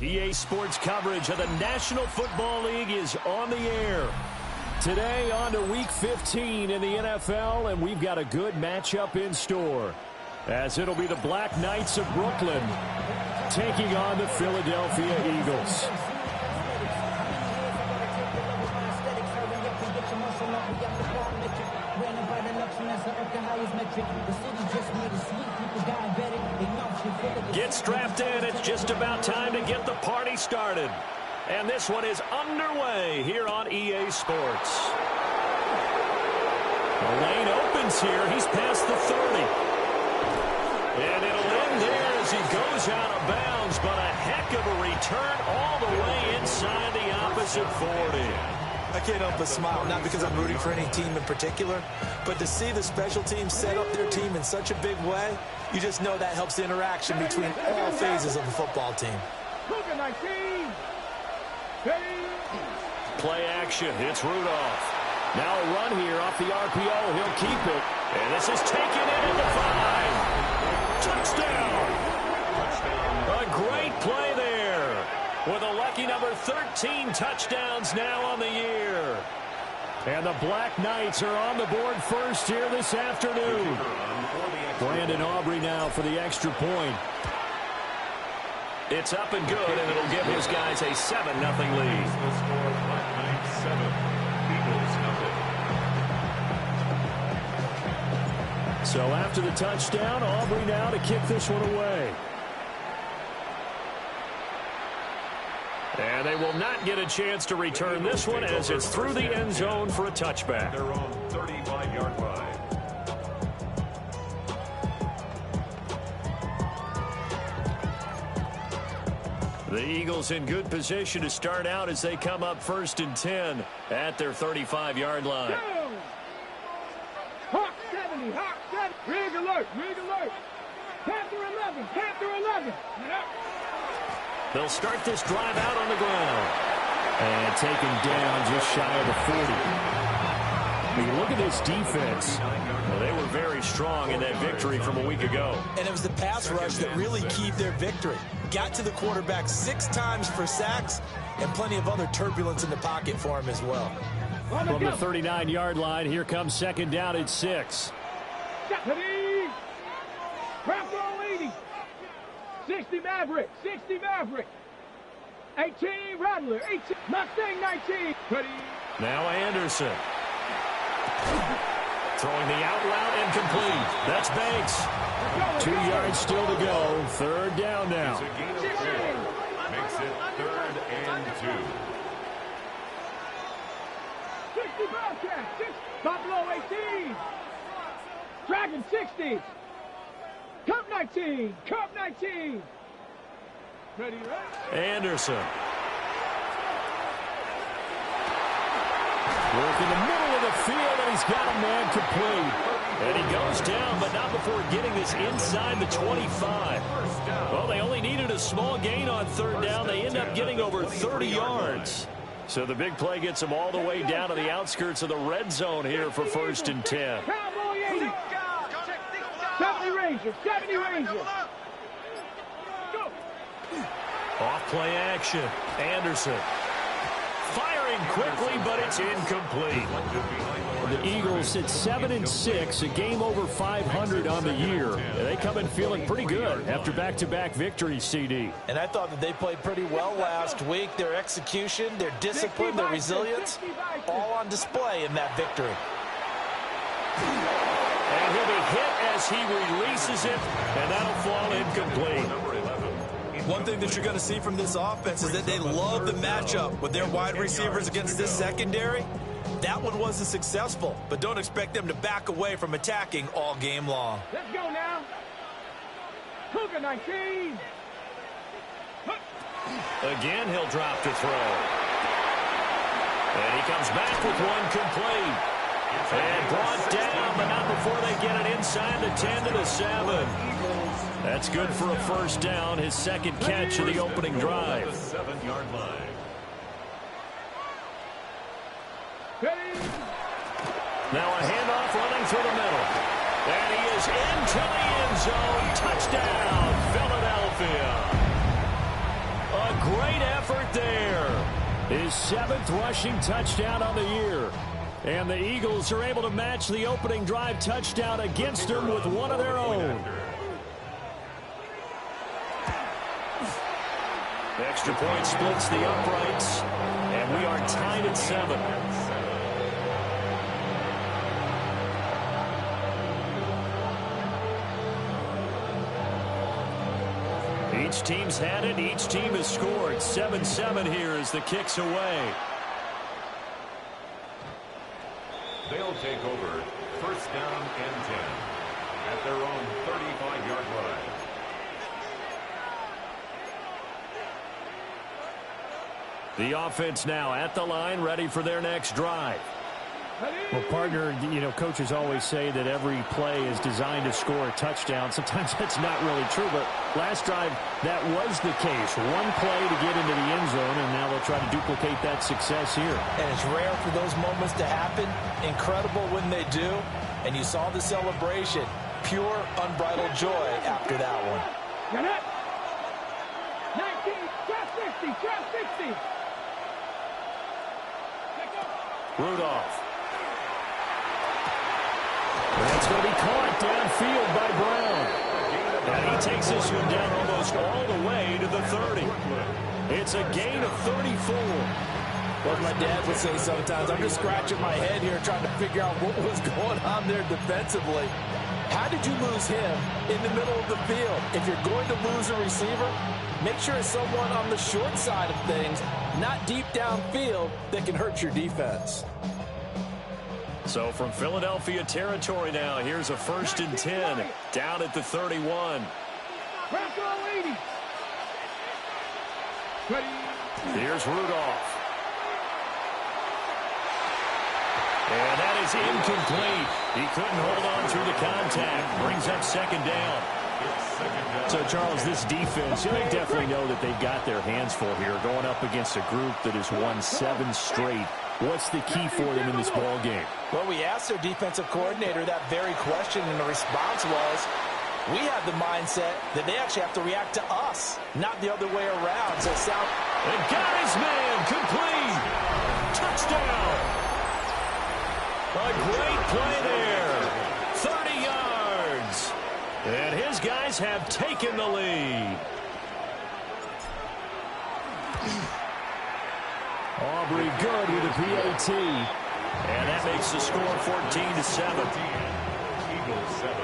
EA Sports coverage of the National Football League is on the air. Today on to Week 15 in the NFL, and we've got a good matchup in store, as it'll be the Black Knights of Brooklyn taking on the Philadelphia Eagles. Get strapped in. It's just about time to get the party started. And this one is underway here on EA Sports. The lane opens here. He's past the 30. And it'll end there as he goes out of bounds, but a heck of a return all the way inside the opposite 40. I can't help but smile, not because I'm rooting for any team in particular, but to see the special teams set up their team in such a big way, you just know that helps the interaction between all phases of the football team. Play action. It's Rudolph. Now a run here off the RPO. He'll keep it. And this is taken in at the 5. Touchdown. A great play there, with a lucky number 13 touchdowns now on the year. And the Black Knights are on the board first here this afternoon. Brandon Aubrey now for the extra point. It's up and good, and it'll give his guys a 7-0 lead. So after the touchdown, Aubrey now to kick this one away. And they will not get a chance to return this one as it's through the end zone for a touchback. Their own 35-yard line. The Eagles in good position to start out as they come up 1st and 10 at their 35-yard line. Hawk 70, Hawk 70. Rig alert, rig alert. Panther 11, Panther 11. They'll start this drive out on the ground. And taken down just shy of the 40. When you look at this defense, well, they were very strong in that victory from a week ago. And it was the pass rush that really keyed their victory. Got to the quarterback 6 times for sacks, and plenty of other turbulence in the pocket for him as well. From the 39-yard line, here comes 2nd down at 6. Craft roll 80. 60 Maverick, 60 Maverick. 18 Rattler, 18 Mustang 19. Now Anderson. Throwing the out route incomplete. That's Banks. 2 yards still to go. 3rd down now. Makes it 3rd and 2. 60 Bobcat, 6 Buffalo 18. Dragon 60. Cup 19, Cup 19. Ready, right? Anderson. Work in the middle of the field, and he's got a man complete. And he goes down, but not before getting this inside the 25. Well, they only needed a small gain on 3rd down. They end up getting over 30 yards. So the big play gets them all the way down to the outskirts of the red zone here for 1st and 10. Cowboy 80. 70 Ranger, 70 Ranger. Go. Off play action. Anderson. Firing quickly, but it's incomplete. The Eagles sit 7-6, a game over 500 on the year. And they come in feeling pretty good after back-to-back victories, CD. And I thought that they played pretty well last week. Their execution, their discipline, their resilience, all on display in that victory. And he'll be hit as he releases it, and that'll fall incomplete. One thing that you're going to see from this offense is that they love the matchup with their wide receivers against this secondary. That one wasn't successful, but don't expect them to back away from attacking all game long. Let's go now. Cougar 19. Again, he'll drop to throw. And he comes back with one complete. And brought down, but not before they get it inside the 10 to the 7. That's good for a 1st down, his 2nd catch of the opening drive. 7-yard line. Now a handoff running through the middle. And he is into the end zone. Touchdown, Philadelphia. A His 7th rushing touchdown on the year. And the Eagles are able to match the opening drive touchdown against them with one of their own. The extra point splits the uprights, and we are tied at 7. Each team's had it. Each team has scored. 7-7 here as the kick's away. They'll take over 1st down and 10 at their own 35-yard line. The offense now at the line, ready for their next drive. Well, partner, you know, coaches always say that every play is designed to score a touchdown. Sometimes that's not really true, but last drive, that was the case. One play to get into the end zone, and now they'll try to duplicate that success here. And it's rare for those moments to happen. Incredible when they do. And you saw the celebration. Pure, unbridled joy after that one. Get it. 19, trap 60, trap 60. Rudolph. That's going to be caught downfield by Brown. And he takes this one down almost all the way to the 30. It's a gain of 34. What my dad would say sometimes, I'm just scratching my head here trying to figure out what was going on there defensively. How did you lose him in the middle of the field? If you're going to lose a receiver, make sure it's someone on the short side of things, not deep downfield, that can hurt your defense. So from Philadelphia territory now, here's a 1st and 10 down at the 31. Here's Rudolph. And that is incomplete. He couldn't hold on through the contact. Brings up 2nd down. So, Charles, this defense, they definitely know that they've got their hands full here, going up against a group that has won 7 straight. What's the key for them in this ball game? Well, we asked their defensive coordinator that very question, and the response was, we have the mindset that they actually have to react to us, not the other way around. So, and got his man, complete. Touchdown. A great play there. 30 yards. And his guys have taken the lead. Aubrey good with a PAT. And that makes the score 14-7. Eagles 7.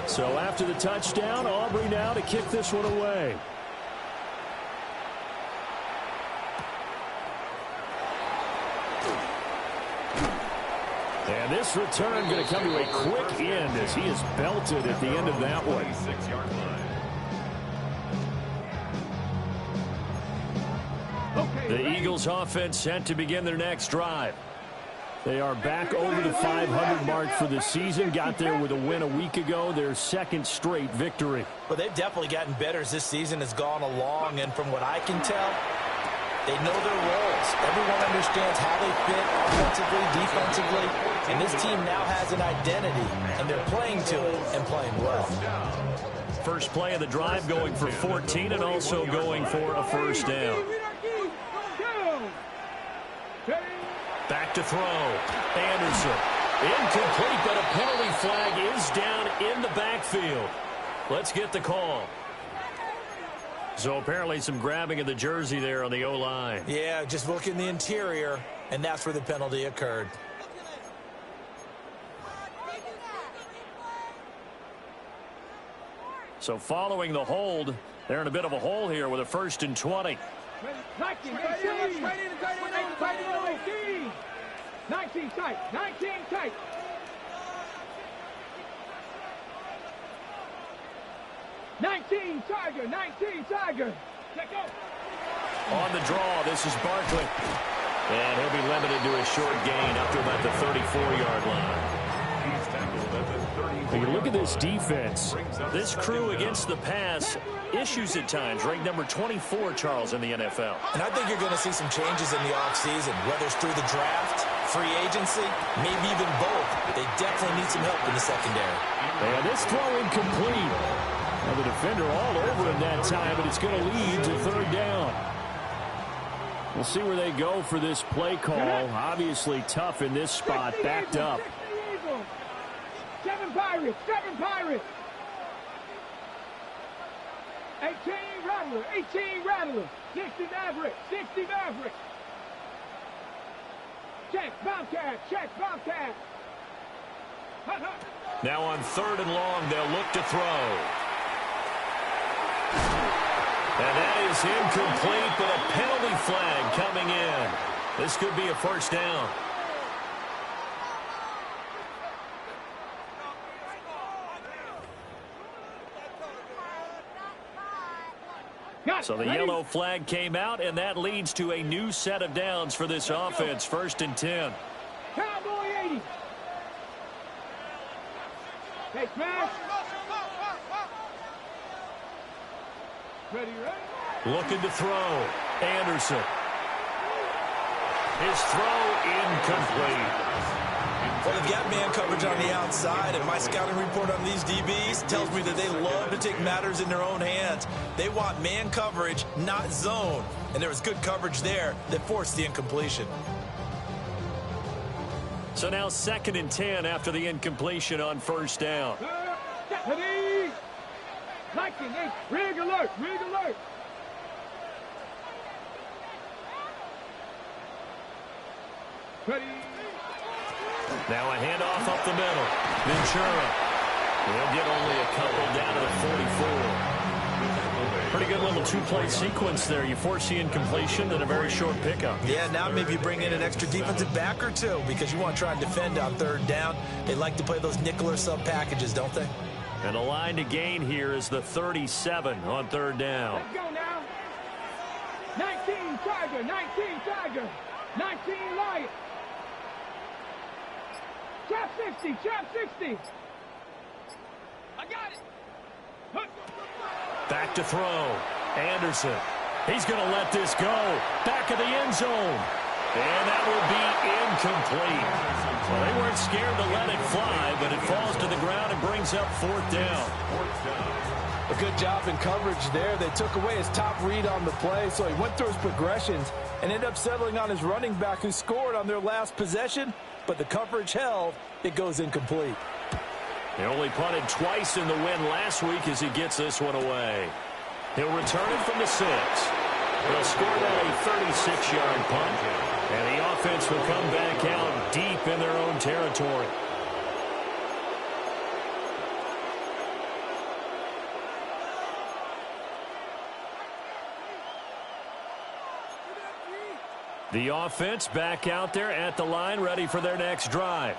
So after the touchdown, Aubrey now to kick this one away. And this return going to come to a quick end as he is belted at the end of that one. 26-yard line. The Eagles offense set to begin their next drive. They are back over the 500 mark for the season. Got there with a win a week ago, their 2nd straight victory. Well, they've definitely gotten better as this season has gone along, and from what I can tell, they know their roles. Everyone understands how they fit offensively, defensively, and this team now has an identity, and they're playing to it and playing well. First play of the drive going for 14 and also going for a 1st down. Back to throw. Anderson. Incomplete, but a penalty flag is down in the backfield. Let's get the call. So apparently some grabbing of the jersey there on the O-line. Yeah, just look in the interior, and that's where the penalty occurred. So following the hold, they're in a bit of a hole here with a 1st and 20. 19 tight. 19 tight. 19 Tiger. 19 Tiger. Let go. On the draw, this is Barkley. And he'll be limited to a short gain up to about the 34-yard line. He's tackled at the 34. When you look at this defense, this crew against the pass issues at times, ranked number 24, Charles, in the NFL. And I think you're going to see some changes in the offseason, whether it's through the draft, free agency, maybe even both. They definitely need some help in the secondary. And this throw incomplete. Well, the defender all over him that time, but it's going to lead to third down. We'll see where they go for this play call. Obviously tough in this spot, backed up. 7 Pirates, 7 Pirates. 18 Rattler, 18 Rattler. 60 Maverick, 60 Maverick. Check, Bobcat, check, Bobcat. Now on 3rd and long, they'll look to throw. And that is incomplete, but a penalty flag coming in. This could be a first down. So the yellow flag came out, and that leads to a new set of downs for this offense. 1st and 10. Cowboy 80. Hey, smash. Ready, ready. Looking to throw. Anderson. His throw incomplete. Well, they've got man coverage on the outside, and my scouting report on these DBs tells me that they love to take matters in their own hands. They want man coverage, not zone. And there was good coverage there that forced the incompletion. So now 2nd and 10 after the incompletion on 1st down. Ready. Lightning, rig alert, rig alert. Ready. Now a handoff up the middle. Ventura. They'll get only a couple down to the 44. Pretty good little two-play sequence there. You force the incompletion and a very short pickup. Yeah, now maybe you bring in an extra defensive back or two because you want to try and defend on 3rd down. They like to play those nickel or sub packages, don't they? And the line to gain here is the 37 on 3rd down. Let's go now. 19 Tiger, 19 Tiger, 19 Lion. Chop 60, chop 60. I got it. Back to throw. Anderson. He's going to let this go. Back of the end zone. And that will be incomplete. Well, they weren't scared to let it fly, but it falls to the ground and brings up 4th down. A good job in coverage there. They took away his top read on the play, so he went through his progressions and ended up settling on his running back who scored on their last possession, but the coverage held. It goes incomplete. He only punted twice in the win last week as he gets this one away. He'll return it from the 6. They'll score that a 36-yard punt. And the offense will come back out deep in their own territory. The offense back out there at the line, ready for their next drive.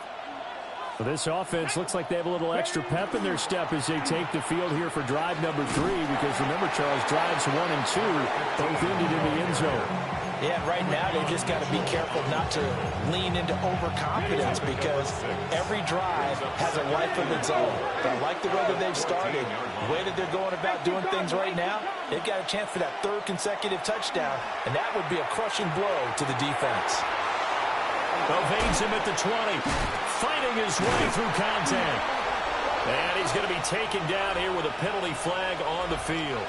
For this offense, looks like they have a little extra pep in their step as they take the field here for drive number 3, because remember, Charles, drives 1 and 2 both ended in the end zone. Yeah, right now they just got to be careful not to lean into overconfidence because every drive has a life of its own. But I like the way that they've started, the way that they're going about doing things right now. They've got a chance for that 3rd consecutive touchdown, and that would be a crushing blow to the defense. Evades him at the 20, fighting his way through contact. And he's going to be taken down here with a penalty flag on the field.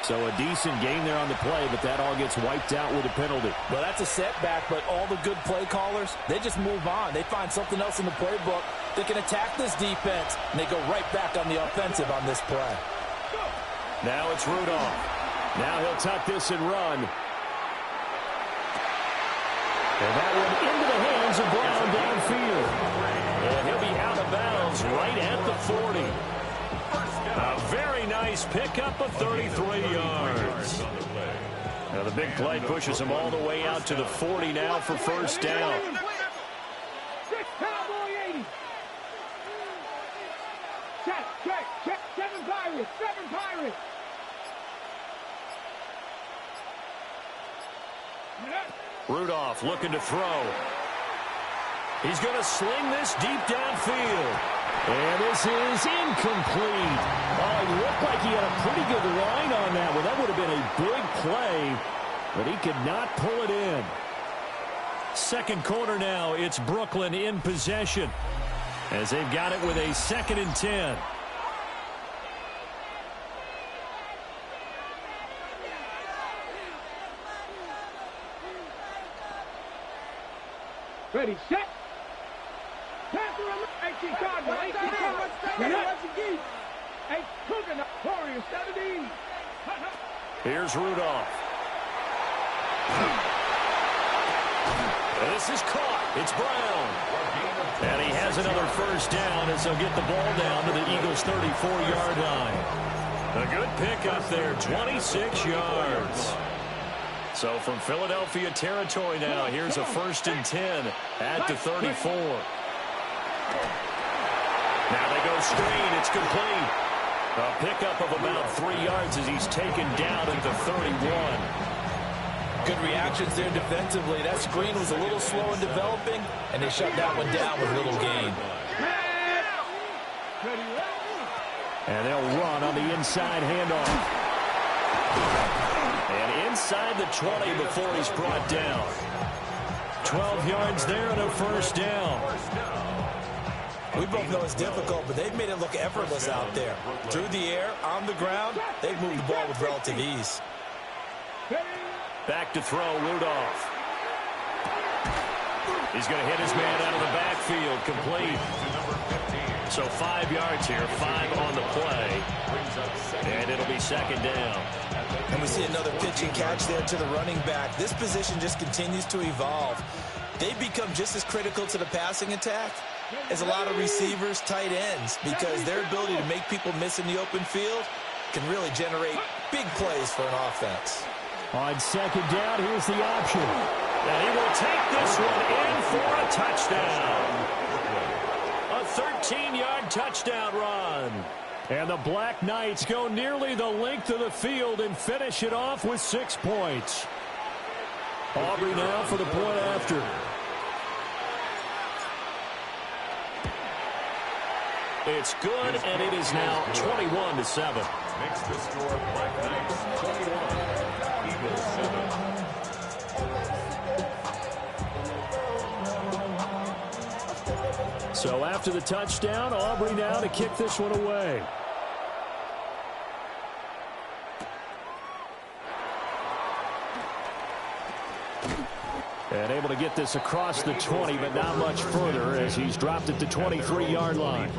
So a decent game there on the play, but that all gets wiped out with a penalty. Well, that's a setback, but all the good play callers, they just move on. They find something else in the playbook. They can attack this defense, and they go right back on the offensive on this play. Now it's Rudolph. Now he'll tuck this and run. And that one into the hands of Brown downfield. And he'll be out of bounds right at the 40. A very nice pickup of 33 yards. Now the big play pushes him all the way out to the 40 now for 1st down. 6 Cowboy 80. Check, check, check. 7 Pirates, 7 Pirates. Rudolph looking to throw. He's going to sling this deep downfield. And this is incomplete. Oh, he looked like he had a pretty good line on that one. That would have been a big play, but he could not pull it in. 2nd quarter now. It's Brooklyn in possession as they've got it with a 2nd and 10. Ready, set. Panther 11. 18 Cardinal. 18 Cardinal. Hey, cooking up. Warrior 17. Here's Rudolph. And this is caught. It's Brown. And he has another first down as they'll get the ball down to the Eagles' 34-yard line. A good pickup there, 26 yards. So from Philadelphia territory now, here's a 1st and 10 at the 34. Now they go screen. It's complete. A pickup of about 3 yards as he's taken down at the 31. Good reactions there defensively. That screen was a little slow in developing, and they shut that one down with little gain. And they'll run on the inside handoff. And inside the 20 before he's brought down. 12 yards there and a first down. We both know it's difficult, but they've made it look effortless out there. Through the air, on the ground, they've moved the ball with relative ease. Back to throw, Rudolph. He's going to hit his man out of the backfield, complete. So 5 yards here, 5 on the play. And it'll be 2nd down. And we see another pitch and catch there to the running back. This position just continues to evolve. They've become just as critical to the passing attack as a lot of receivers, tight ends, because their ability to make people miss in the open field can really generate big plays for an offense. On 2nd down, here's the option. And he will take this one in for a touchdown. A 13-yard touchdown run. And the Black Knights go nearly the length of the field and finish it off with 6 points. Aubrey now for the point after. It's good, and it is now 21-7. Makes the score Black Knights 21, Eagles 7. So after the touchdown, Aubrey now to kick this one away. And able to get this across the 20, but not much further as he's dropped it to 23-yard line.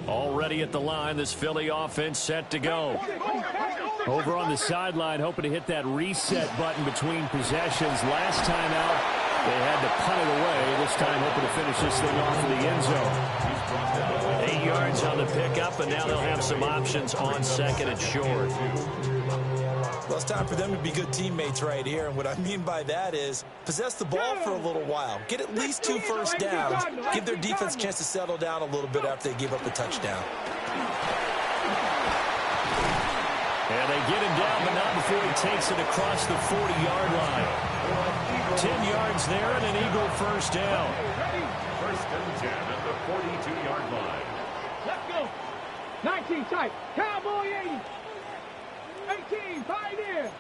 Already at the line, this Philly offense set to go. Over on the sideline, hoping to hit that reset button between possessions. Last time out, they had to punt it away. This time hoping to finish this thing off in the end zone. 8 yards on the pickup, and now they'll have some options on 2nd and short. Well, it's time for them to be good teammates right here, and what I mean by that is possess the ball for a little while. Get at least 2 first downs. Give their defense a chance to settle down a little bit after they give up the touchdown. And they get him down, but not before he takes it across the 40-yard line. 10 yards there and an Eagle first down. 1st and 10 at the 42-yard line. Let's go. 19 tight. Cowboy 80. 18 Pioneer.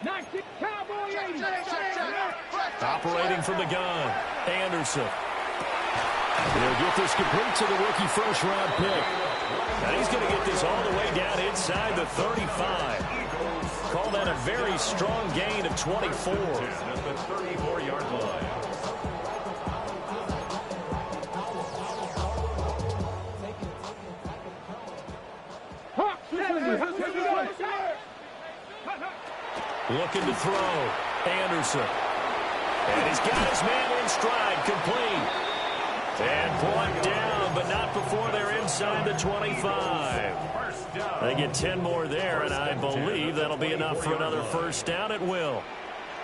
19 Cowboy 80. Operating from the gun, Anderson. He'll get this complete to the rookie first-round pick. And he's going to get this all the way down inside the 35. Call that a very strong gain of 24. At the 34-yard line. Looking to throw, Anderson. And he's got his man in stride, complete. And brought down, but not before they're inside the 25. They get 10 more there, and I believe that'll be enough for another first down. It will.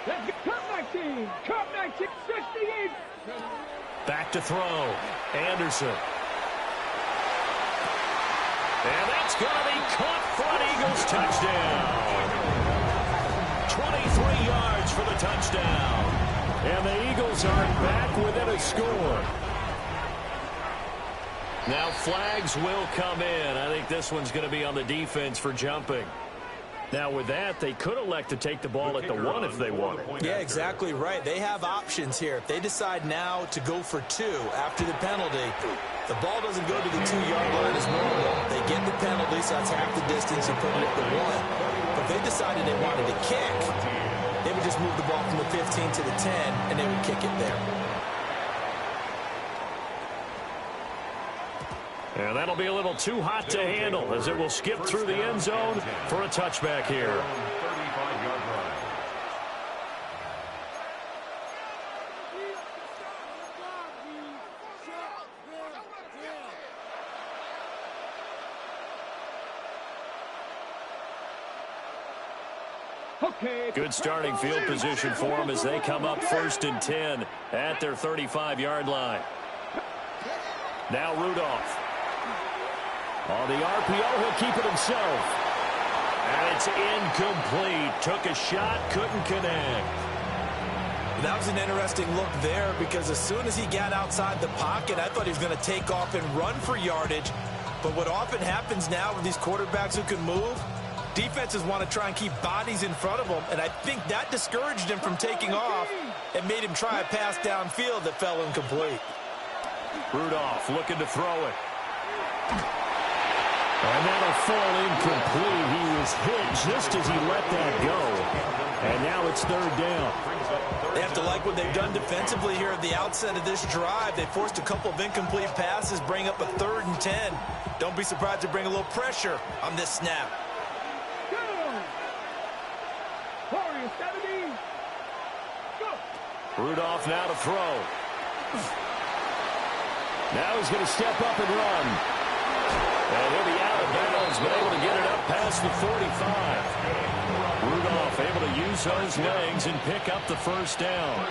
Cup 19. Cup 19. 68. Back to throw, Anderson. And that's going to be caught for an Eagles touchdown. 23 yards for the touchdown. And the Eagles are back within a score. Now flags will come in. I think this one's going to be on the defense for jumping. Now with that, they could elect to take the ball at the 1 if they wanted. Yeah, exactly right. They have options here. If they decide now to go for 2 after the penalty, the ball doesn't go to the 2-yard line as normal. They get the penalty, so that's half the distance. You put it at the 1. they decided they wanted to kick, they would just move the ball from the 15 to the 10, and they would kick it there. And that'll be a little too hot to handle as it will skip through the end zone for a touchback here. 35-yard line. Okay. Good starting field position for them as they come up 1st and 10 at their 35-yard line. Now Rudolph. On the RPO, he'll keep it himself. And it's incomplete. Took a shot, couldn't connect. That was an interesting look there because as soon as he got outside the pocket, I thought he was going to take off and run for yardage. But what often happens now with these quarterbacks who can move, defenses want to try and keep bodies in front of them, and I think that discouraged him from taking off and made him try a pass downfield that fell incomplete. Rudolph looking to throw it. And that'll fall incomplete. He was hit just as he let that go. And now it's 3rd down. They have to like what they've done defensively here at the outset of this drive. They forced a couple of incomplete passes, bring up a 3rd and 10. Don't be surprised to bring a little pressure on this snap. Rudolph now to throw. Now he's going to step up and run. And he'll be out of bounds, but able to get it up past the 45. Rudolph able to use those legs and pick up the 1st down.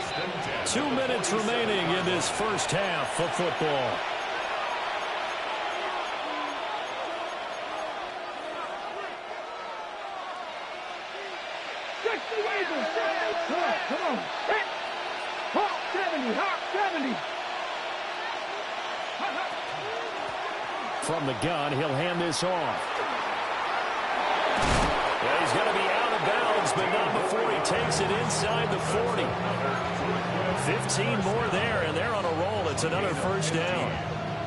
2 minutes remaining in this first half of football. Come on. Hawk 70. Hawk 70. From the gun, he'll hand this off. Yeah, he's going to be out of bounds, but not before he takes it inside the 40. 15 more there, and they're on a roll. It's another 1st down.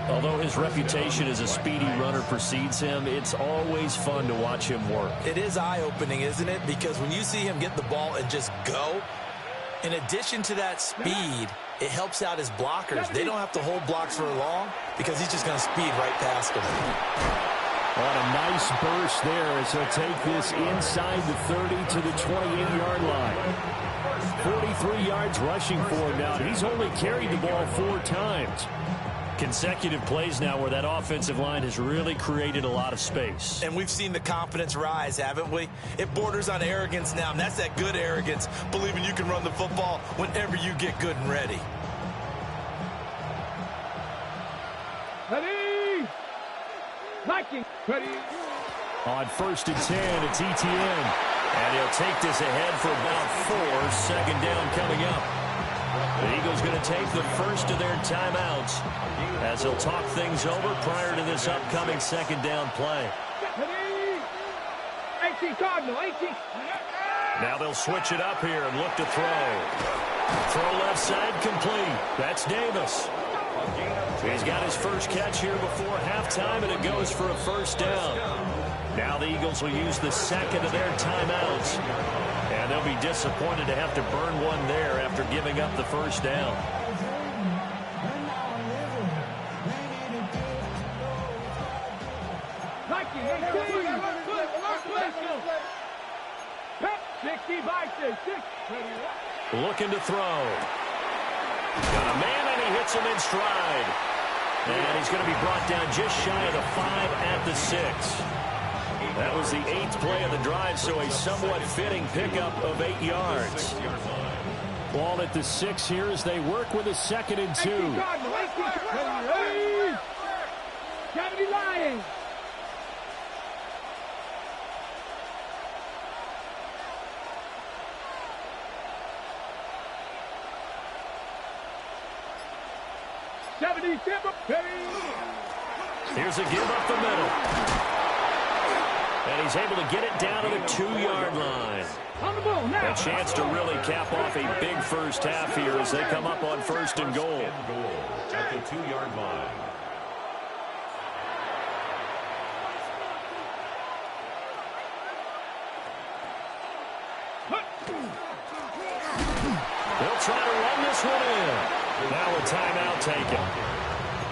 Although his reputation as a speedy runner precedes him, it's always fun to watch him work. It is eye-opening, isn't it? Because when you see him get the ball and just go, in addition to that speed, it helps out his blockers. They don't have to hold blocks for long because he's just going to speed right past them. On a nice burst there as he'll take this inside the 30 to the 28-yard line. 43 yards rushing for him now. He's only carried the ball 4 times. Consecutive plays now where that offensive line has really created a lot of space. And we've seen the confidence rise, haven't we? It borders on arrogance now, and that's that good arrogance, believing you can run the football whenever you get good and ready. Ready. Viking. Ready. On 1st and 10, it's ETN. And he'll take this ahead for about 4. 2nd down coming up. The Eagles going to take the first of their timeouts as he'll talk things over prior to this upcoming 2nd down play. 18 Cardinal, 18. Now they'll switch it up here and look to throw. Throw left side complete. That's Davis. He's got his first catch here before halftime, and it goes for a 1st down. Now the Eagles will use the 2nd of their timeouts. And they'll be disappointed to have to burn one there after giving up the 1st down. Viking, 18. 60 by 6. Looking to throw. Got a man, and he hits him in stride. And he's going to be brought down just shy of the 5 at the 6. That was the 8th play of the drive, so a somewhat fitting pickup of 8 yards. Ball at the 6 here as they work with a 2nd and 2. 70 Lions. Here's a give up the middle. And he's able to get it down to the 2-yard line. A chance to really cap off a big first half here as they come up on 1st and goal. At the 2-yard line. try to run this one in. Now a timeout taken.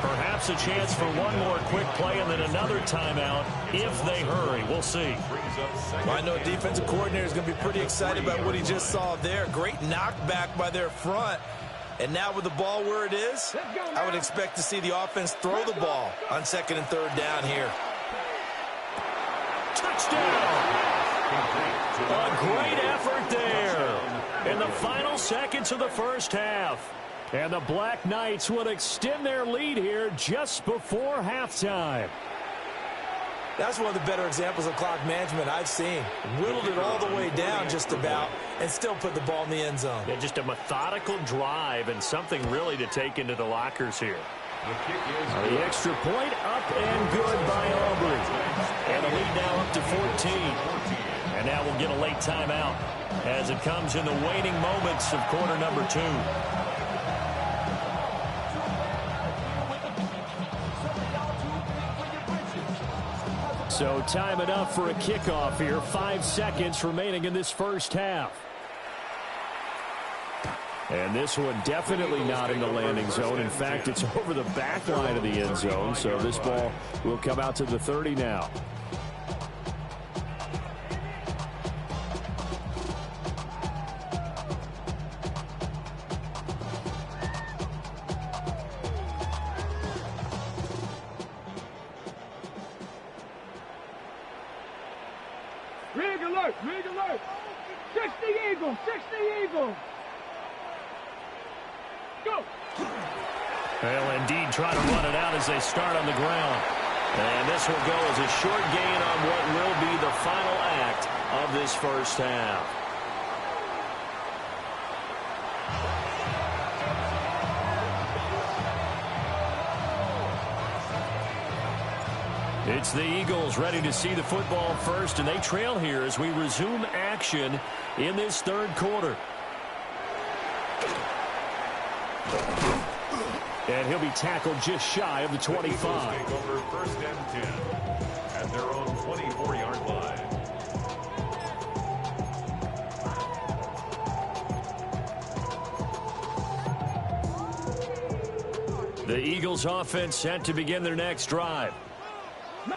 Perhaps a chance for one more quick play and then another timeout if they hurry. We'll see. Well, I know a defensive coordinator is going to be pretty excited about what he just saw there. Great knockback by their front. And now with the ball where it is, I would expect to see the offense throw the ball on 2nd and 3rd down here. Touchdown! A great effort there in the final seconds of the first half. And the Black Knights will extend their lead here just before halftime. That's one of the better examples of clock management I've seen. Whittled it all the way down just about and still put the ball in the end zone. Yeah, just a methodical drive and something really to take into the lockers here. The extra point up and good by Aubrey. And the lead now up to 14. And now we'll get a late timeout as it comes in the waning moments of quarter number 2. So time enough for a kickoff here. 5 seconds remaining in this first half. And this one definitely not in the landing zone. In fact, it's over the back line of the end zone. So this ball will come out to the 30 now. Rig alert, rig alert. 60 Eagles, 60 Eagles. Go. They'll indeed try to run it out as they start on the ground. And this will go as a short gain on what will be the final act of this first half. It's the Eagles ready to see the football first, and they trail here as we resume action in this 3rd quarter. And he'll be tackled just shy of the 25. Take over 1st and 10 at their own 24-yard line. The Eagles offense set to begin their next drive.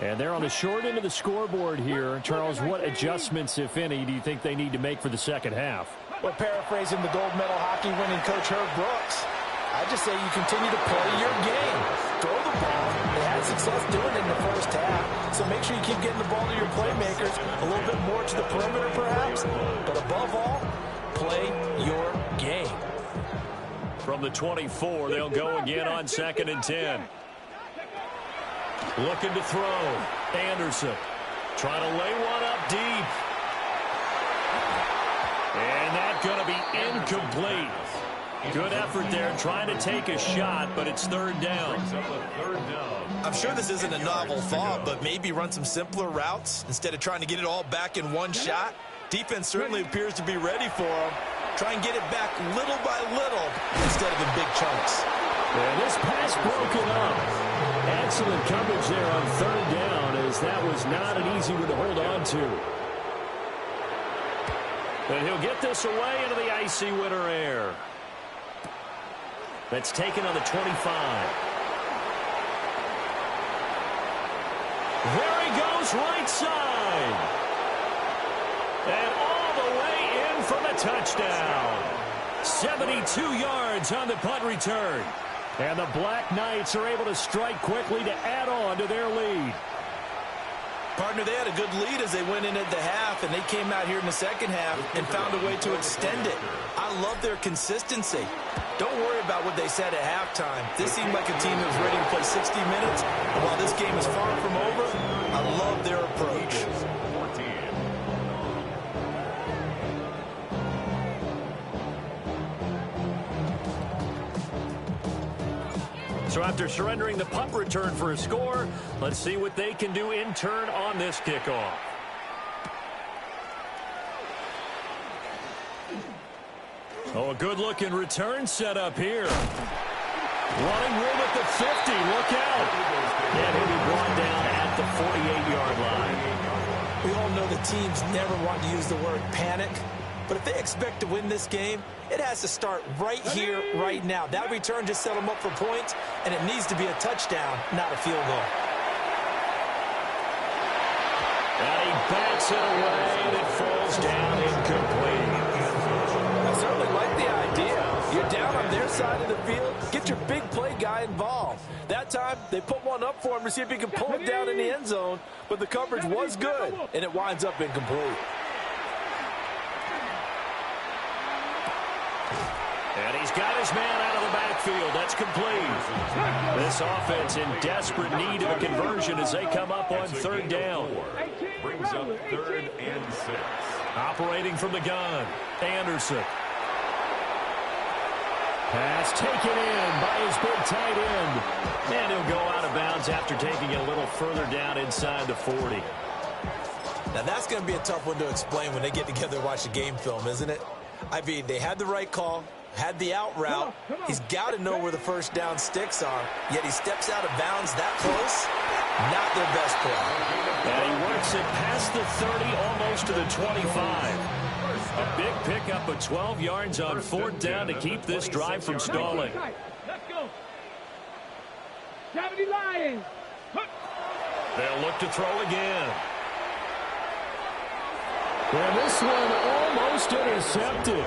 And they're on the short end of the scoreboard here. Charles, what adjustments, if any, do you think they need to make for the second half? Well, paraphrasing the gold medal hockey winning coach Herb Brooks, I just say you continue to play your game. Throw the ball. They had success doing it in the first half, so make sure you keep getting the ball to your playmakers, a little bit more to the perimeter perhaps, but above all, play your game. From the 24, they'll go again on 2nd and 10. Looking to throw. Anderson trying to lay one up deep. And that's going to be incomplete. Good effort there trying to take a shot, but it's 3rd down. I'm sure this isn't a novel thought, but maybe run some simpler routes instead of trying to get it all back in one shot. Defense certainly appears to be ready for them. Try and get it back little by little instead of in big chunks. And this pass broken up. Excellent coverage there on 3rd down, as that was not an easy one to hold on to. And he'll get this away into the icy winter air. That's taken on the 25. There he goes, right side. And all the way in for the touchdown. 72 yards on the punt return. And the Black Knights are able to strike quickly to add on to their lead. Partner, they had a good lead as they went in at the half, and they came out here in the second half and found a way to extend it. I love their consistency. Don't worry about what they said at halftime. This seemed like a team that was ready to play 60 minutes. And while this game is far from over, I love their approach. So after surrendering the punt return for a score, let's see what they can do in turn on this kickoff. Oh, a good-looking return set up here. Running room at the 50. Look out. And he'll be brought down at the 48-yard line. We all know the teams never want to use the word panic, But if they expect to win this game, it has to start right here, right now. That return just set them up for points, and it needs to be a touchdown, not a field goal. And he bats it away, and it falls down incomplete. I certainly like the idea. You're down on their side of the field, get your big play guy involved. That time, they put one up for him to see if he can pull it down in the end zone, but the coverage was good, and it winds up incomplete. And he's got his man out of the backfield. That's complete. This offense in desperate need of a conversion as they come up on third down. Brings up 3rd and 6. Operating from the gun, Anderson. Pass taken in by his big tight end. And he'll go out of bounds after taking it a little further down inside the 40. Now, that's going to be a tough one to explain when they get together and watch the game film, isn't it? I mean, they had the right call, had the out route. He's got to know where the first down sticks are, yet he steps out of bounds that close. Not their best play. And he works it past the 30, almost to the 25. A big pickup of 12 yards on 4th down to keep this drive from stalling. Let's go. 70 Lions. They'll look to throw again. And this one almost intercepted.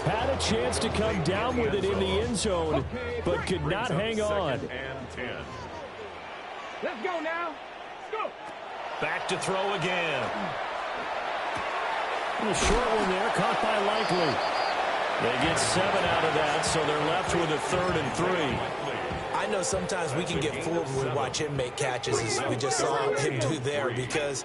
Had a chance to come down with it in the end zone, but could not hang on. 2nd and 10. Let's go now. Let's go. Back to throw again. A short one there, caught by Likely. They get 7 out of that, so they're left with a 3rd and 3. I know sometimes we can get fooled when we watch him make catches, as we just saw him do there, because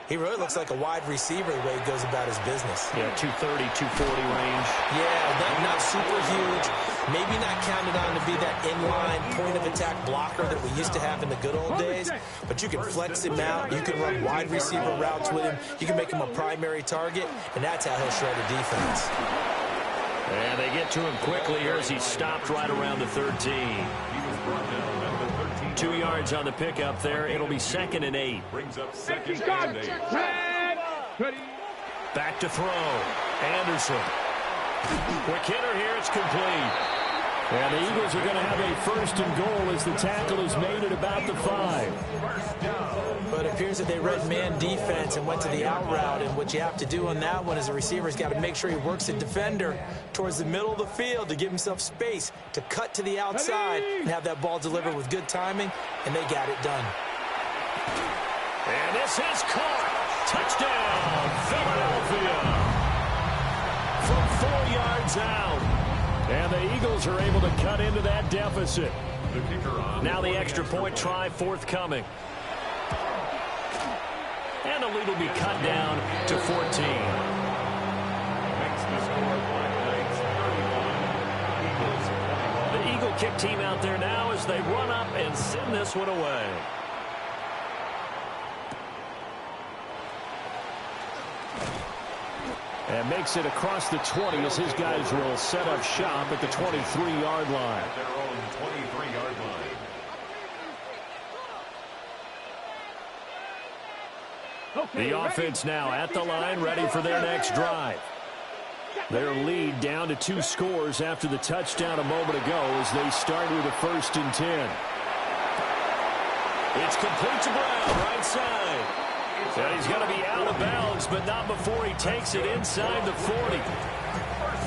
he really looks like a wide receiver the way he goes about his business. Yeah, 230, 240 range. Yeah, not super huge. Maybe not counted on to be that inline point-of-attack blocker that we used to have in the good old days. But you can flex him out. You can run wide receiver routes with him. You can make him a primary target, and that's how he'll shred a defense. And they get to him quickly here as he stopped right around the 13. He was brought down at the 13. 2 yards on the pickup there. It'll be 2nd and 8. Brings up 2nd and 8. Back to throw. Anderson. Quick hitter here. It's complete. And the Eagles are going to have a 1st and goal as the tackle is made at about the 5. But it appears that they read man defense and went to the out route, and what you have to do on that one is the receiver's got to make sure he works the defender towards the middle of the field to give himself space to cut to the outside and have that ball delivered with good timing, and they got it done. And this is caught. Touchdown, Philadelphia. From 4 yards out. And the Eagles are able to cut into that deficit. The kicker on. Now the extra point try forthcoming. And the lead will be cut down to 14. Makes the score Black Knights 31. Eagles 21. The Eagle kick team out there now as they run up and send this one away. And makes it across the 20 as his guys will set up shop at the 23-yard line. At their own 23-yard line. The offense now at the line, ready for their next drive. Their lead down to 2 scores after the touchdown a moment ago as they start with a 1st and 10. It's complete to Brown, right side. And he's going to be out of bounds, but not before he takes it inside the 40.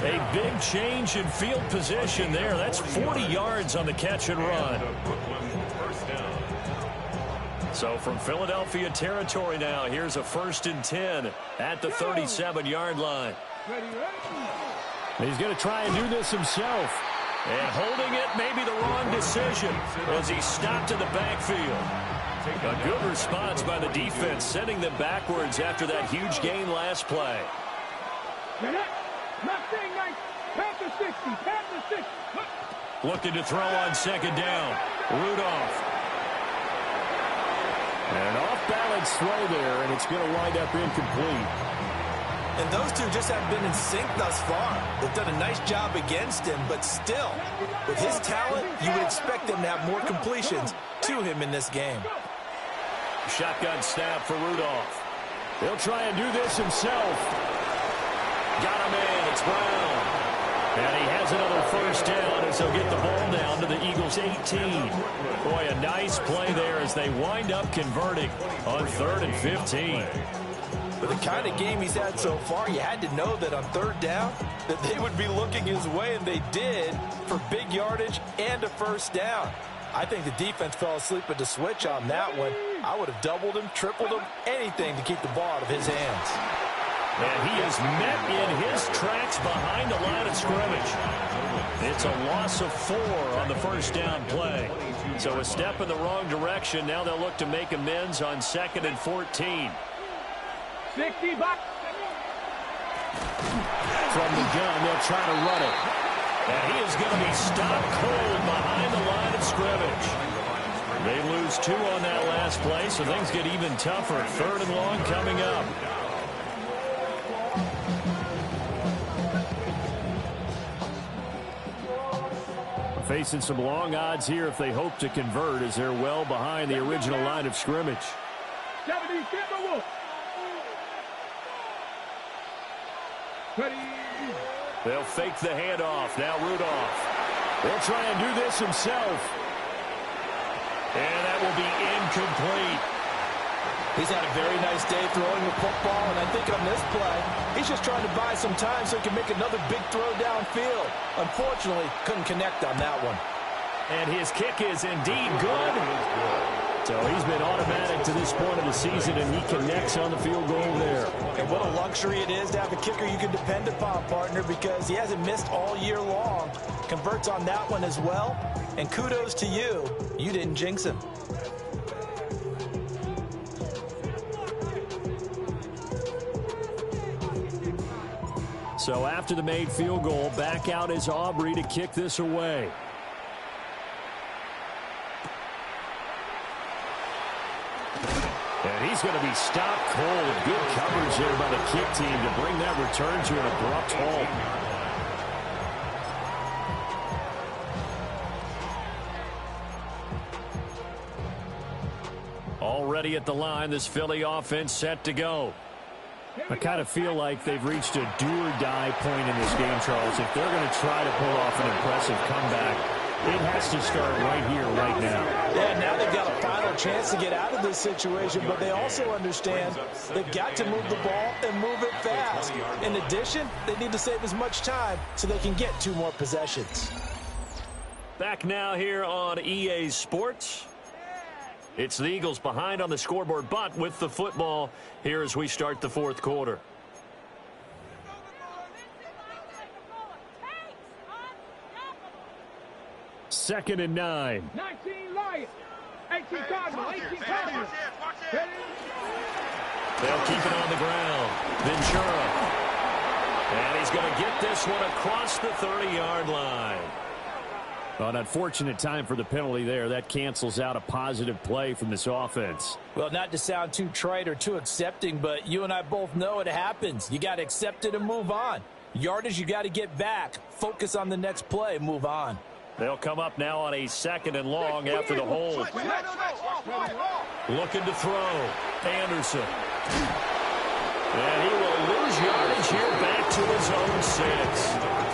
A big change in field position there. That's 40 yards on the catch and run. So from Philadelphia territory now, here's a 1st and 10 at the 37-yard line. He's going to try and do this himself. And holding it may be the wrong decision as he stopped in the backfield. A good response by the defense, sending them backwards after that huge gain last play. Looking to throw on 2nd down. Rudolph. An off-balance throw there, and it's going to wind up incomplete. And those two just have been in sync thus far. They've done a nice job against him, but still, with his talent, you would expect them to have more completions to him in this game. Shotgun snap for Rudolph. He'll try and do this himself. Got him in. It's Brown. And he has another first down as they'll get the ball down to the Eagles' 18. Boy, a nice play there as they wind up converting on 3rd and 15. With the kind of game he's had so far, you had to know that on 3rd down that they would be looking his way, and they did, for big yardage and a first down. I think the defense fell asleep at the switch on that one. I would have doubled him, tripled him, anything to keep the ball out of his hands. And he is met in his tracks behind the line of scrimmage. It's a loss of 4 on the first down play. So a step in the wrong direction. Now they'll look to make amends on 2nd and 14. 60 back. From the gun, they'll try to run it. And he is going to be stopped cold behind the line of scrimmage. They lose 2 on that last play, so things get even tougher. 3rd and long coming up. Facing some long odds here if they hope to convert, as they're well behind the original line of scrimmage. 70, Wolf. 20. They'll fake the handoff. Now Rudolph. They'll try and do this himself. And that will be incomplete. He's had a very nice day throwing the football, and I think on this play, he's just trying to buy some time so he can make another big throw downfield. Unfortunately, couldn't connect on that one. And his kick is indeed good. So he's been automatic to this point of the season, and he connects on the field goal there. And what a luxury it is to have a kicker you can depend upon, partner, because he hasn't missed all year long. Converts on that one as well. And kudos to you. You didn't jinx him. So after the made field goal, back out is Aubrey to kick this away. And he's going to be stopped cold. Good coverage there by the kick team to bring that return to an abrupt halt. Already at the line, this Philly offense set to go. I kind of feel like they've reached a do-or-die point in this game, Charles. If they're going to try to pull off an impressive comeback, it has to start right here, right now. Yeah, now they've got a final chance to get out of this situation, but they also understand they've got to move the ball and move it fast. In addition, they need to save as much time so they can get 2 more possessions. Back now here on EA Sports. It's the Eagles behind on the scoreboard, but with the football here as we start the 4th quarter. Second and 9. 19 Lions. 18 Cardinals. 18 Cardinals. They'll keep it on the ground. Ventura. And he's going to get this one across the 30-yard line. An unfortunate time for the penalty there. That cancels out a positive play from this offense. Well, not to sound too trite or too accepting, but you and I both know it happens. You got to accept it and move on. Yardage, you got to get back. Focus on the next play. Move on. They'll come up now on a 2nd and long after the hold. Looking to throw. Anderson. And he will lose yardage here back to his own 6.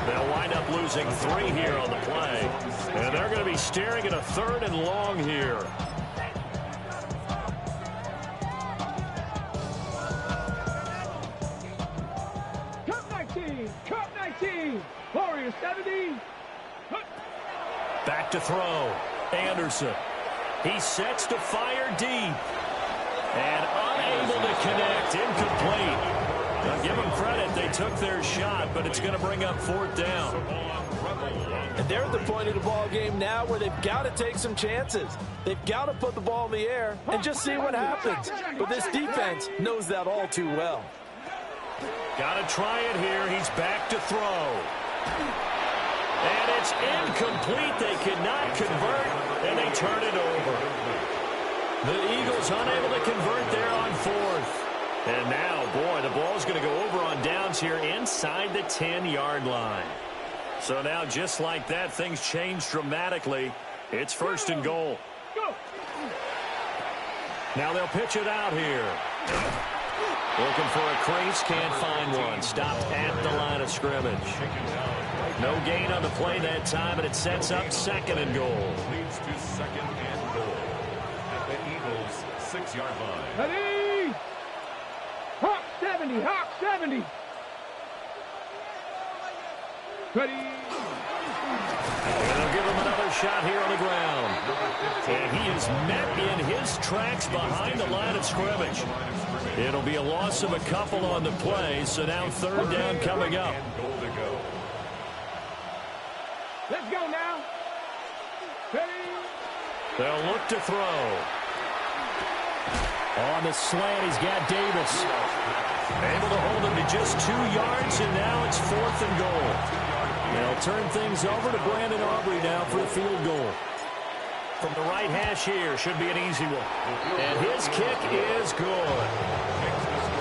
They'll wind up losing 3 here on the play. And they're going to be staring at a 3rd and long here. Cup 19. Warriors 70. Back to throw. Anderson. He sets to fire deep. And unable to connect. Incomplete. Now give them credit. They took their shot, but it's going to bring up 4th down. And they're at the point of the ball game now where they've got to take some chances. They've got to put the ball in the air and just see what happens. But this defense knows that all too well. Got to try it here. He's back to throw. And it's incomplete. They cannot convert, and they turn it over. The Eagles unable to convert there on 4th. And now, boy, the ball's going to go over on downs here inside the 10-yard line. So now, just like that, things change dramatically. It's 1st and goal. Now they'll pitch it out here. Looking for a crease, can't find one. Stopped at the line of scrimmage. No gain on the play that time, and it sets up 2nd and goal. Leads to 2nd and goal at the Eagles' 6-yard line. Ready? Hawk 70, Hawk 70. Ready? And they'll give him another shot here on the ground. And he is met in his tracks behind the line of scrimmage. It'll be a loss of a couple on the play, so now 3rd down coming up. Let's go now. Ready? They'll look to throw. On the slant, he's got Davis. Able to hold him to just 2 yards, and now it's 4th and goal. They'll turn things over to Brandon Aubrey now for a field goal. From the right hash here, should be an easy one. And his kick is good.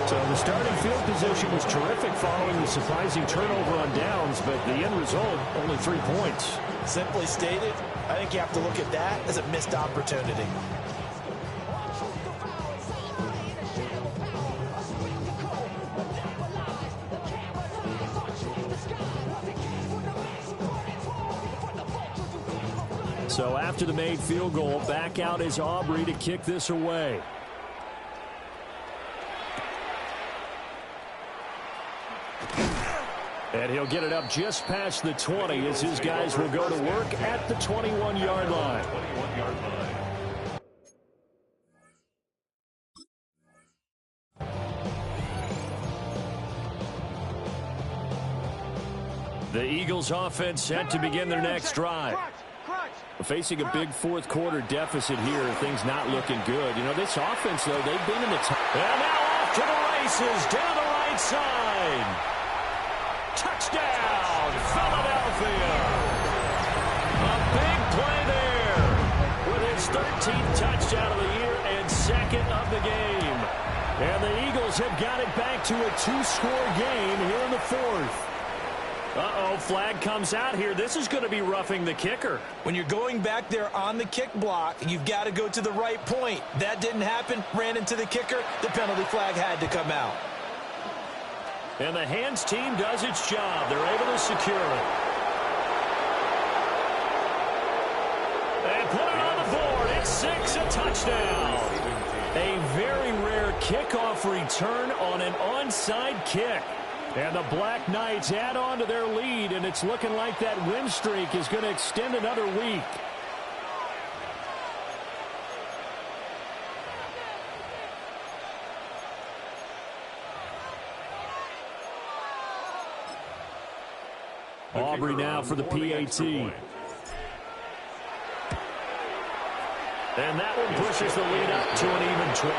So the starting field position was terrific following the surprising turnover on downs, but the end result, only 3 points. Simply stated, I think you have to look at that as a missed opportunity. So after the made field goal, back out is Aubrey to kick this away. And he'll get it up just past the 20 as his guys will go to work at the 21-yard line. The Eagles offense set to begin their next drive. Facing a big 4th quarter deficit here, things not looking good. You know, this offense, though, they've been in the top. And now off to the races, down the right side. Touchdown, Philadelphia. A big play there with his 13th touchdown of the year and 2nd of the game. And the Eagles have got it back to a 2-score game here in the 4th. Uh-oh, flag comes out here. This is going to be roughing the kicker. When you're going back there on the kick block, you've got to go to the right point. That didn't happen. Ran into the kicker. The penalty flag had to come out. And the hands team does its job. They're able to secure it. And put it on the board. It's 6, a touchdown. A very rare kickoff return on an onside kick. And the Black Knights add on to their lead, and it's looking like that win streak is going to extend another week. Aubrey now for the PAT. And that one pushes the lead up to an even 20.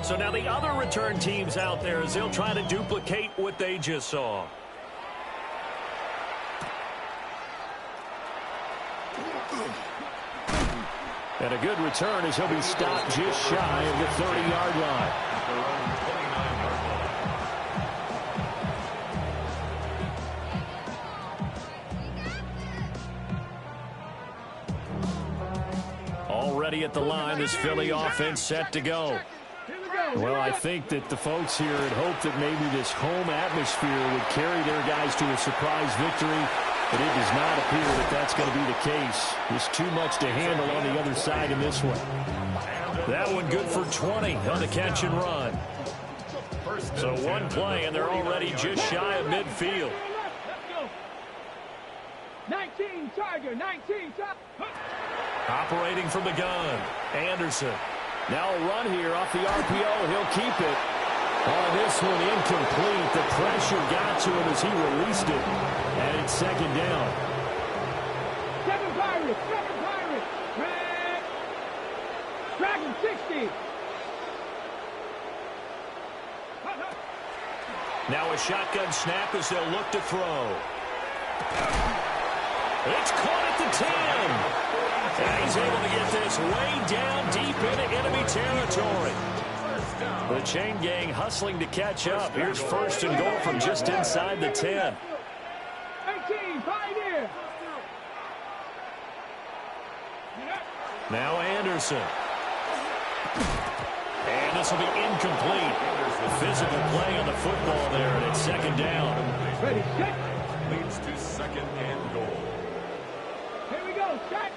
So now the other return teams out there as they'll try to duplicate what they just saw. And a good return as he'll be stopped just shy of the 30-yard line. Already at the line, this Philly offense set to go. Well, I think that the folks here had hoped that maybe this home atmosphere would carry their guys to a surprise victory, but it does not appear that that's going to be the case. There's too much to handle on the other side in this one. That one good for 20 on the catch and run. So one play, and they're already just shy of midfield. 19 Tiger, 19 Tiger. Operating from the gun, Anderson. Now a run here off the RPO. He'll keep it. On this one, incomplete. The pressure got to him as he released it. And it's second down. 7 Pirates, 7 Pirates. Red. Dragon 60. Now a shotgun snap as they'll look to throw. It's caught at the 10. And he's able to get this way down deep into enemy territory. The chain gang hustling to catch up. Here's first and goal from just inside the 10. 18, Pioneer. Now Anderson. And this will be incomplete. Physical play on the football there, and it's second down. Ready, set. Leads to second and goal. Here we go, set.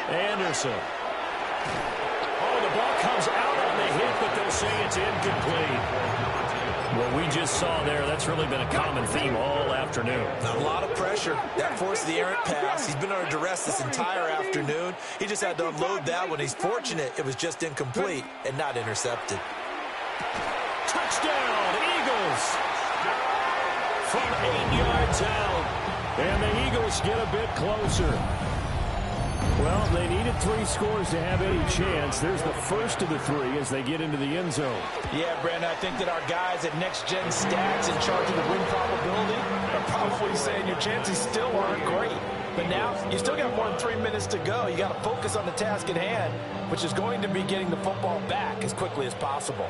Anderson. Oh, the ball comes out on the hit, but they'll say it's incomplete. What we just saw there, that's really been a common theme all afternoon. A lot of pressure. That forced the errant pass. He's been under duress this entire afternoon. He just had to unload that one. He's fortunate it was just incomplete and not intercepted. Touchdown, Eagles! From 8 yards out. And the Eagles get a bit closer. Well, they needed 3 scores to have any chance. There's the first of the 3 as they get into the end zone. Yeah, Brandon, I think that our guys at Next Gen Stats in charge of the win probability are probably saying your chances still aren't great. But now you still got more than 3 minutes to go. You got to focus on the task at hand, which is going to be getting the football back as quickly as possible.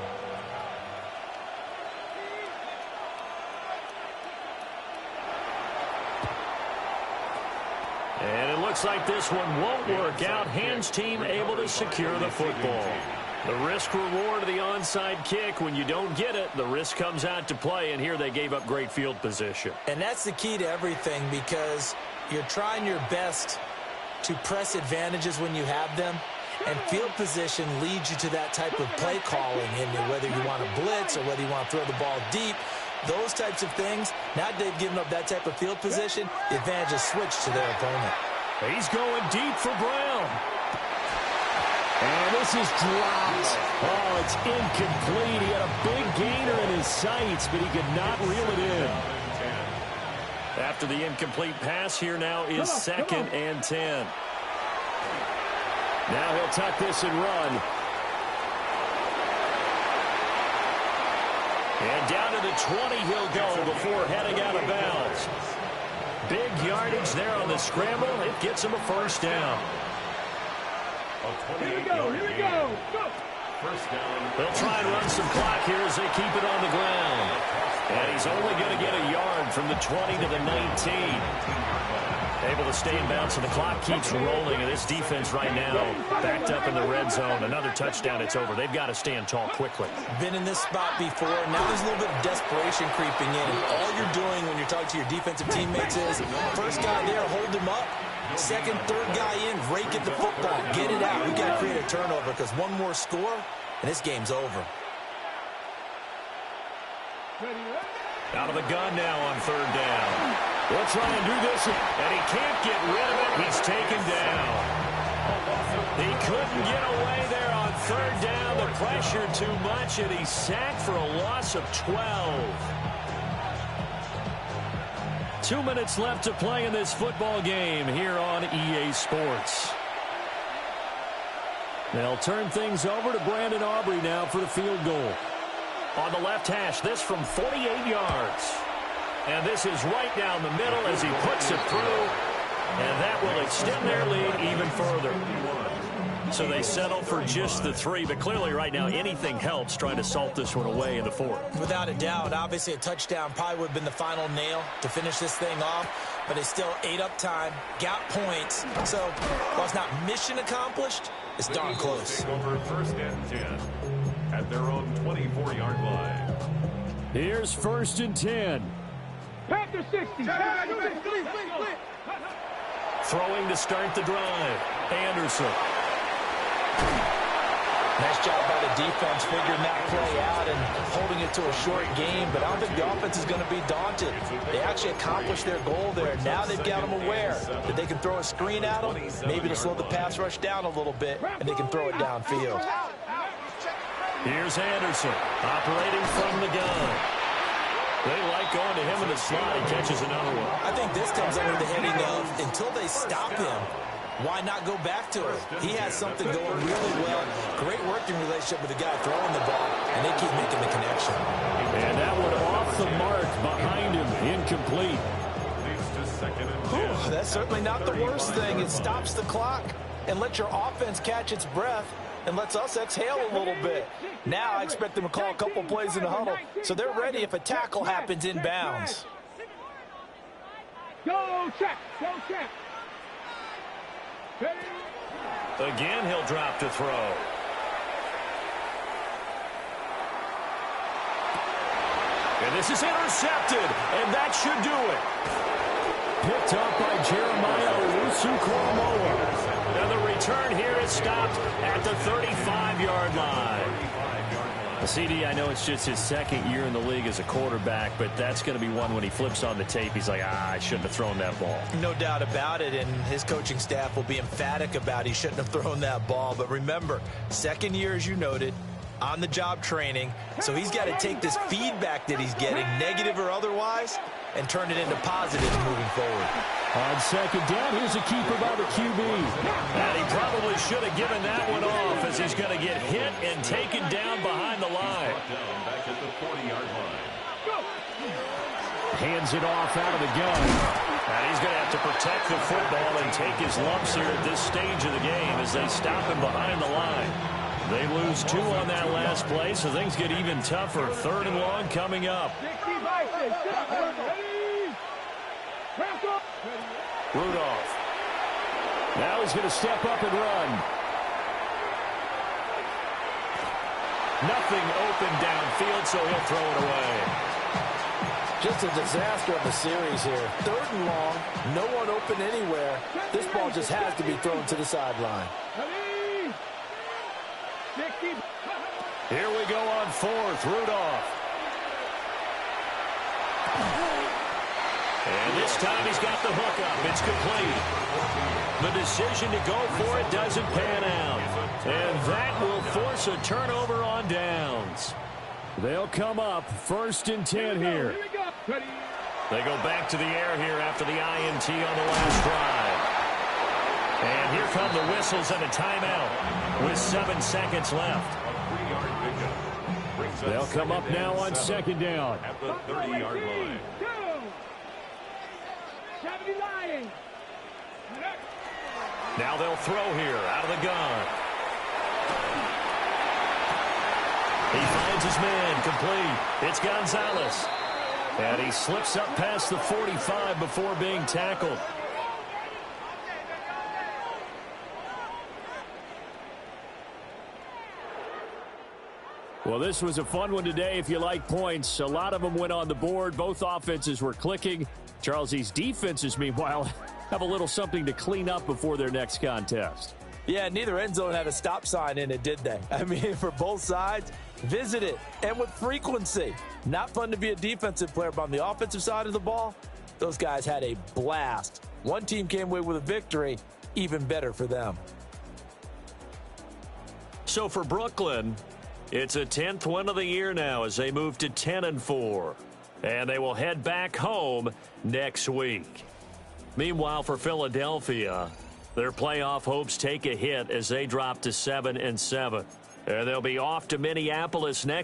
And it looks like this one won't work out. Hands team able to secure the football. The risk reward of the onside kick. When you don't get it, the risk comes out to play, and here they gave up great field position. And that's the key to everything, because you're trying your best to press advantages when you have them, and field position leads you to that type of play calling, and whether you want to blitz or whether you want to throw the ball deep, those types of things. Now they've given up that type of field position, the advantage is switched to their opponent. He's going deep for Brown. And this is dropped. Oh, it's incomplete. He had a big gainer in his sights, but he could not reel it in. After the incomplete pass, here now is second and 10. Now he'll tuck this and run. And down to the 20 he'll go before heading out of bounds. Big yardage there on the scramble. It gets him a first down. Here we go, here we go. Go. First down. They'll try and run some clock here as they keep it on the ground. And he's only going to get a yard from the 20 to the 19. Able to stay in bounds, so the clock keeps rolling. And this defense right now backed up in the red zone. Another touchdown, it's over. They've got to stand tall quickly. Been in this spot before. Now there's a little bit of desperation creeping in. And all you're doing when you're talking to your defensive teammates is, first guy there, hold him up. Second, third guy in, rake at the football. Get it out. We've got to create a turnover, because one more score, and this game's over. Out of the gun now on third down. We'll try and do this, and he can't get rid of it. He's taken down. He couldn't get away there on third down. The pressure too much, and he's sacked for a loss of 12. 2 minutes left to play in this football game here on EA Sports. They'll turn things over to Brandon Aubrey now for the field goal. On the left hash, this from 48 yards. And this is right down the middle as he puts it through. And that will extend their lead even further. So they settle for just the 3. But clearly right now anything helps trying to salt this one away in the 4th. Without a doubt, obviously a touchdown probably would have been the final nail to finish this thing off. But they still ate up time, got points. So while it's not mission accomplished, it's darn close. Take over first and 10 at their own 24-yard line. Here's first and 10. Panther 60. Throwing to start the drive. Anderson. Nice job by the defense figuring that play out and holding it to a short game, but I don't think the offense is going to be daunted. They actually accomplished their goal there. Now they've got them aware that they can throw a screen at them, maybe to slow the pass rush down a little bit, and they can throw it downfield. Here's Anderson operating from the gun. They like going to him in the slot. He catches another one. I think this comes under the heading of, until they stop him, why not go back to it? He has something going really well. Great working relationship with the guy throwing the ball, and they keep making the connection. And that one off the mark behind him, incomplete. Leads to second and 10. Whew, that's certainly not the worst thing. It stops the clock and lets your offense catch its breath and lets us exhale a little bit. Now I expect them to call a couple plays in the huddle, so they're ready if a tackle happens inbounds. Go check, go check. Again, he'll drop to throw. And this is intercepted, and that should do it. Picked up by Jeremiah Owusu-Koramoah. And the return here is stopped at the 35-yard line. CD, I know it's just his second year in the league as a quarterback, but that's going to be one when he flips on the tape, he's like, I shouldn't have thrown that ball. No doubt about it, and his coaching staff will be emphatic about he shouldn't have thrown that ball. But remember, second year, as you noted, on-the-job training, so he's got to take this feedback that he's getting, negative or otherwise, and turn it into positive moving forward. On second down, here's a keeper by the QB. And he probably should have given that one off as he's going to get hit and taken down behind the line. Back at the 40-yard line. Hands it off out of the gun. And he's going to have to protect the football and take his lumps here at this stage of the game as they stop him behind the line. They lose 2 on that last play, so things get even tougher. 3rd and long coming up. Rudolph. Now he's going to step up and run. Nothing open downfield, so he'll throw it away. Just a disaster of a series here. 3rd and long, no one open anywhere. This ball just has to be thrown to the sideline. Here we go on 4th, Rudolph. And this time he's got the hook up. It's complete. The decision to go for it doesn't pan out. And that will force a turnover on downs. They'll come up 1st and 10 here. They go back to the air here after the INT on the last drive. And here come the whistles and a timeout with 7 seconds left. They'll come up now on 2nd down. At the 30-yard line. Now they'll throw here out of the gun. He finds his man complete. It's Gonzalez. And he slips up past the 45 before being tackled. Well, this was a fun one today if you like points. A lot of them went on the board. Both offenses were clicking. Charles, these defenses, meanwhile, have a little something to clean up before their next contest. Yeah, neither end zone had a stop sign in it, did they? I mean, for both sides, visit it, and with frequency. Not fun to be a defensive player, but on the offensive side of the ball, those guys had a blast. One team came away with a victory, even better for them. So for Brooklyn, it's a 10th win of the year now as they move to 10-4. And they will head back home next week. Meanwhile, for Philadelphia, their playoff hopes take a hit as they drop to 7-7. And they'll be off to Minneapolis next